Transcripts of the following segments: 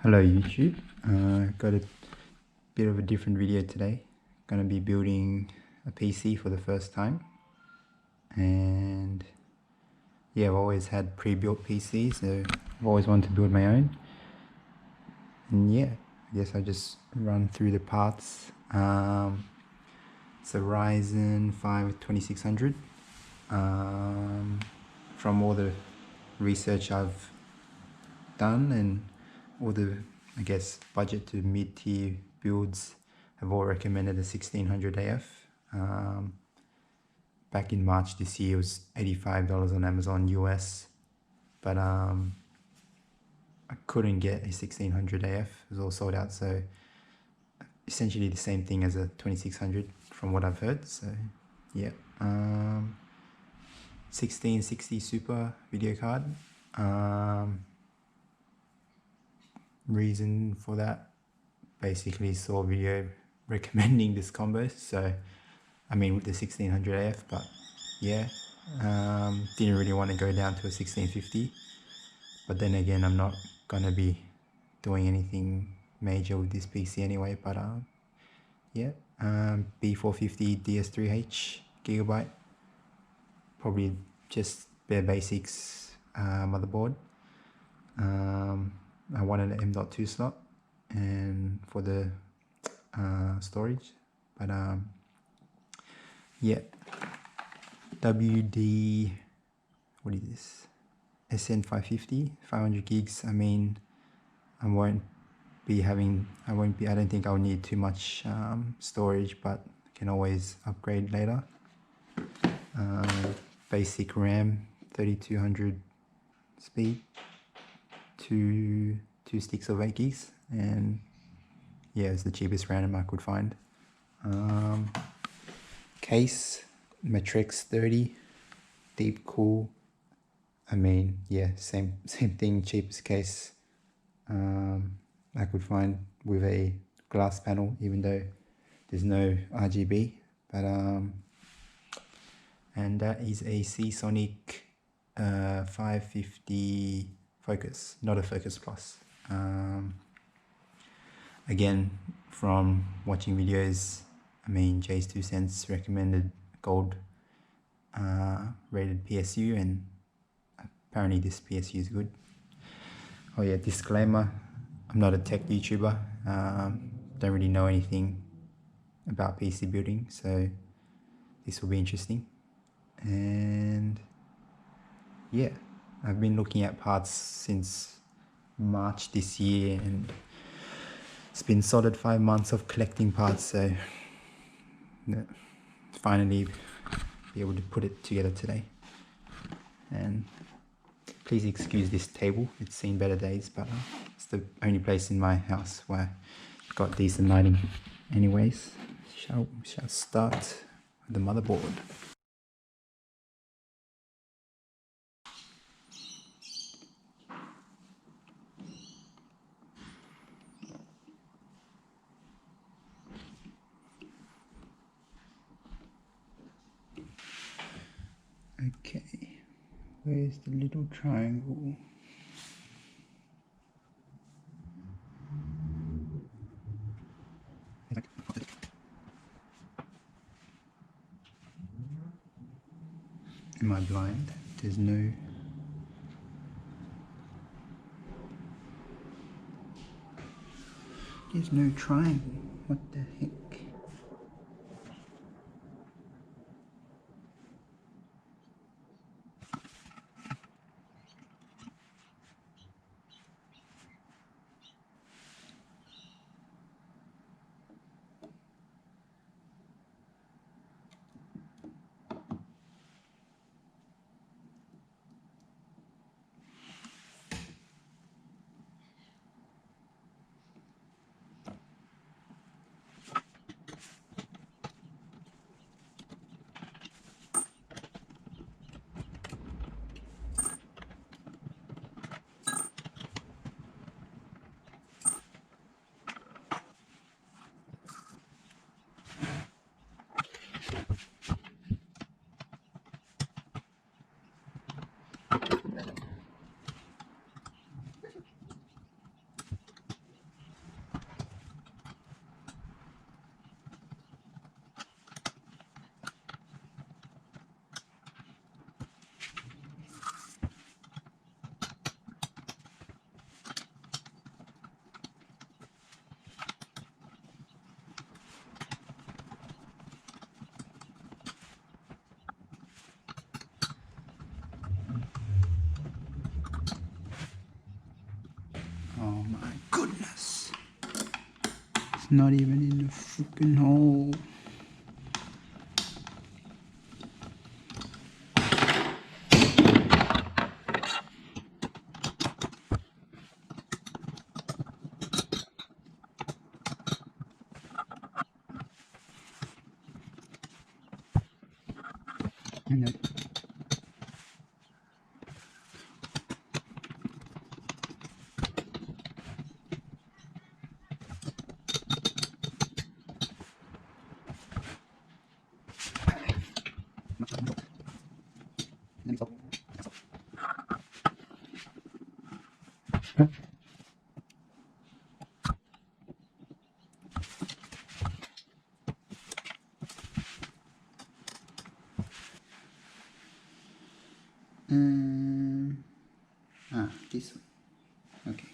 Hello YouTube, got a bit of a different video today. Going to be building a PC for the first time, and yeah, I've always had pre-built PCs, so I've always wanted to build my own. And yeah, I guess I just run through the parts. It's a Ryzen 5 2600. From all the research I've done and all the, I guess, budget to mid-tier builds have all recommended a 1600 AF. Back in March this year it was $85 on Amazon US, but I couldn't get a 1600 AF. It was all sold out, so essentially the same thing as a 2600 from what I've heard. So yeah, 1660 Super video card. Reason for that, basically saw a video recommending this combo, so I mean with the 1600 AF, but yeah, didn't really want to go down to a 1650, but then again I'm not gonna be doing anything major with this PC anyway. But yeah, B450 DS3H Gigabyte, probably just bare basics. Motherboard. I wanted an M.2 slot and for the storage, but yeah, WD, what is this, SN550 500 gigs. I mean, I don't think I'll need too much storage, but I can always upgrade later. Basic RAM 3200 speed, two sticks of 8 gigs, and yeah, it's the cheapest random I could find. Case, Matrexx 30, Deepcool. I mean, yeah, same thing, cheapest case I could find with a glass panel, even though there's no RGB. But and that is a Seasonic 550 Focus, not a Focus Plus. Again, from watching videos, I mean, Jay's 2 cents recommended gold rated PSU, and apparently this PSU is good. Oh yeah, disclaimer, I'm not a tech YouTuber, don't really know anything about PC building, so this will be interesting. And yeah, I've been looking at parts since March this year, and it's been solid 5 months of collecting parts, so finally be able to put it together today. And please excuse this table, it's seen better days, but it's the only place in my house where I've got decent lighting. Anyways, shall start with the motherboard. Okay, where's the little triangle? Am I blind? There's no... There's no triangle. What the heck? goodness. It's not even in the freaking hole. No. This one. Okay.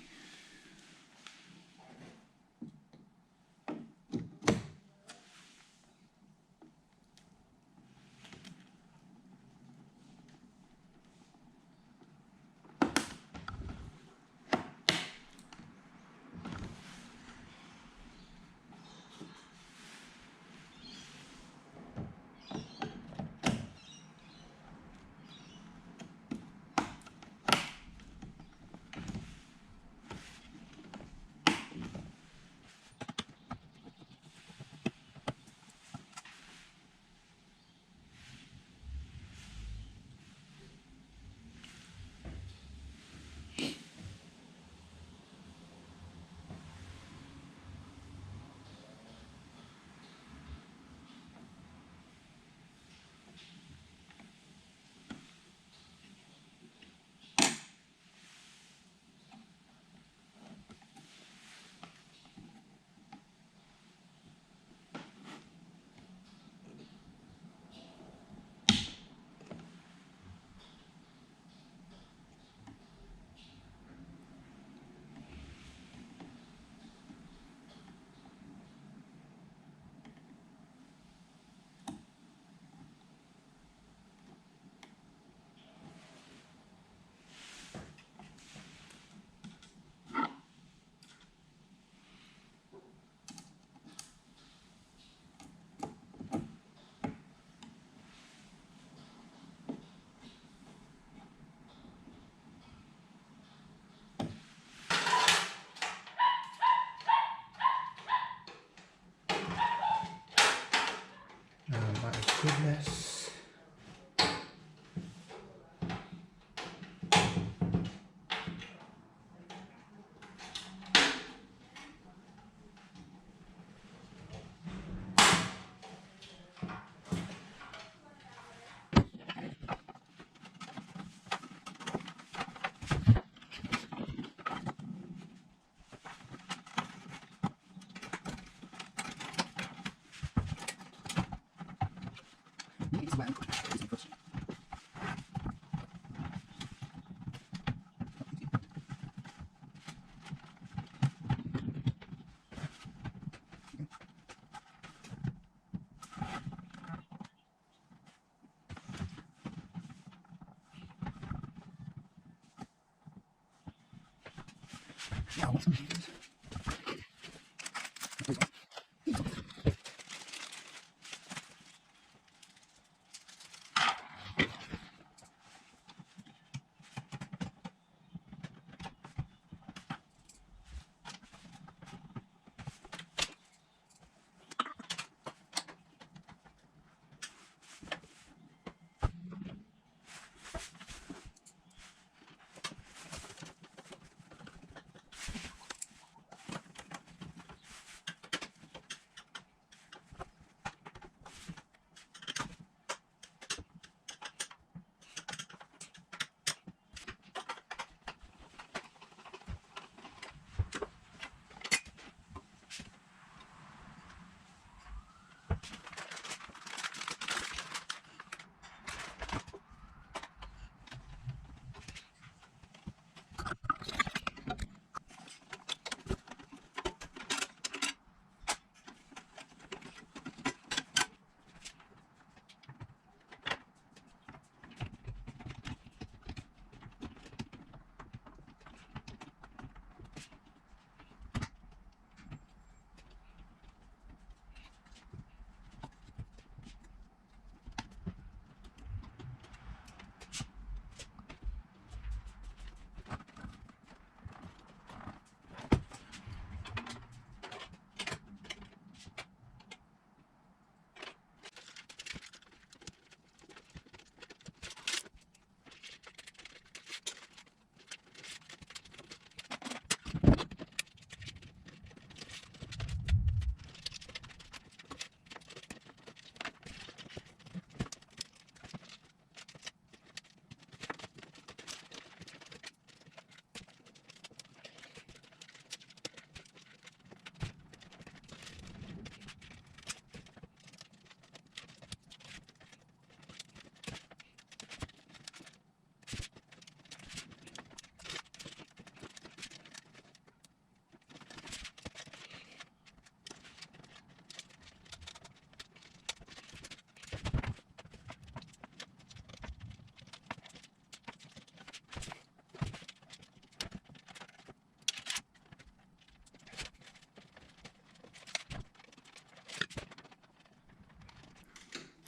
My goodness.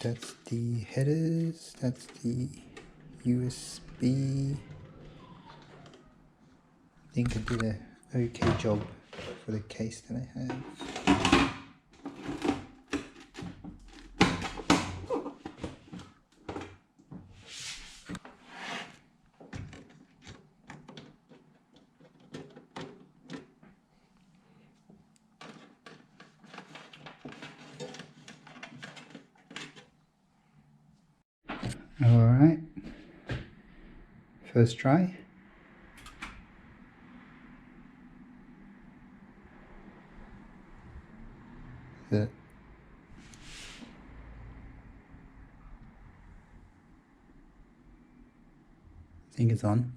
that's the headers, that's the USB. I think I did a okay job for the case that I have. Alright, first try. I think it's on.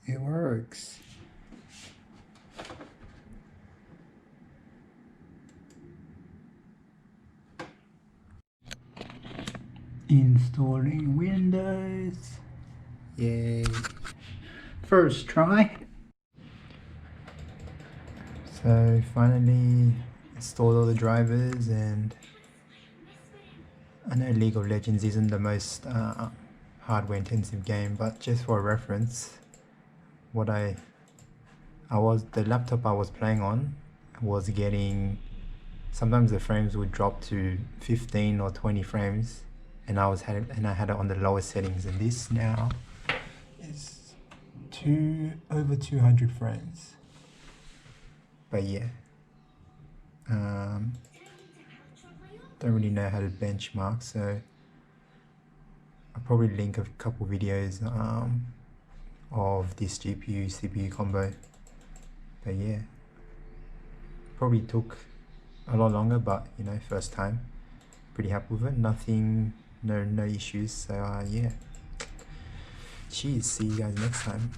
It works. Installing Windows. Yay. First try. So finally installed all the drivers, and I know League of Legends isn't the most hardware intensive game, but just for reference, the laptop I was playing on was getting, sometimes the frames would drop to 15 or 20 frames, and I had it on the lowest settings, and this now is over 200 frames. But yeah, don't really know how to benchmark, so I'll probably link a couple videos of this GPU CPU combo. But yeah, probably took a lot longer, but you know, first time, pretty happy with it. Nothing, no issues. So yeah, cheers, see you guys next time.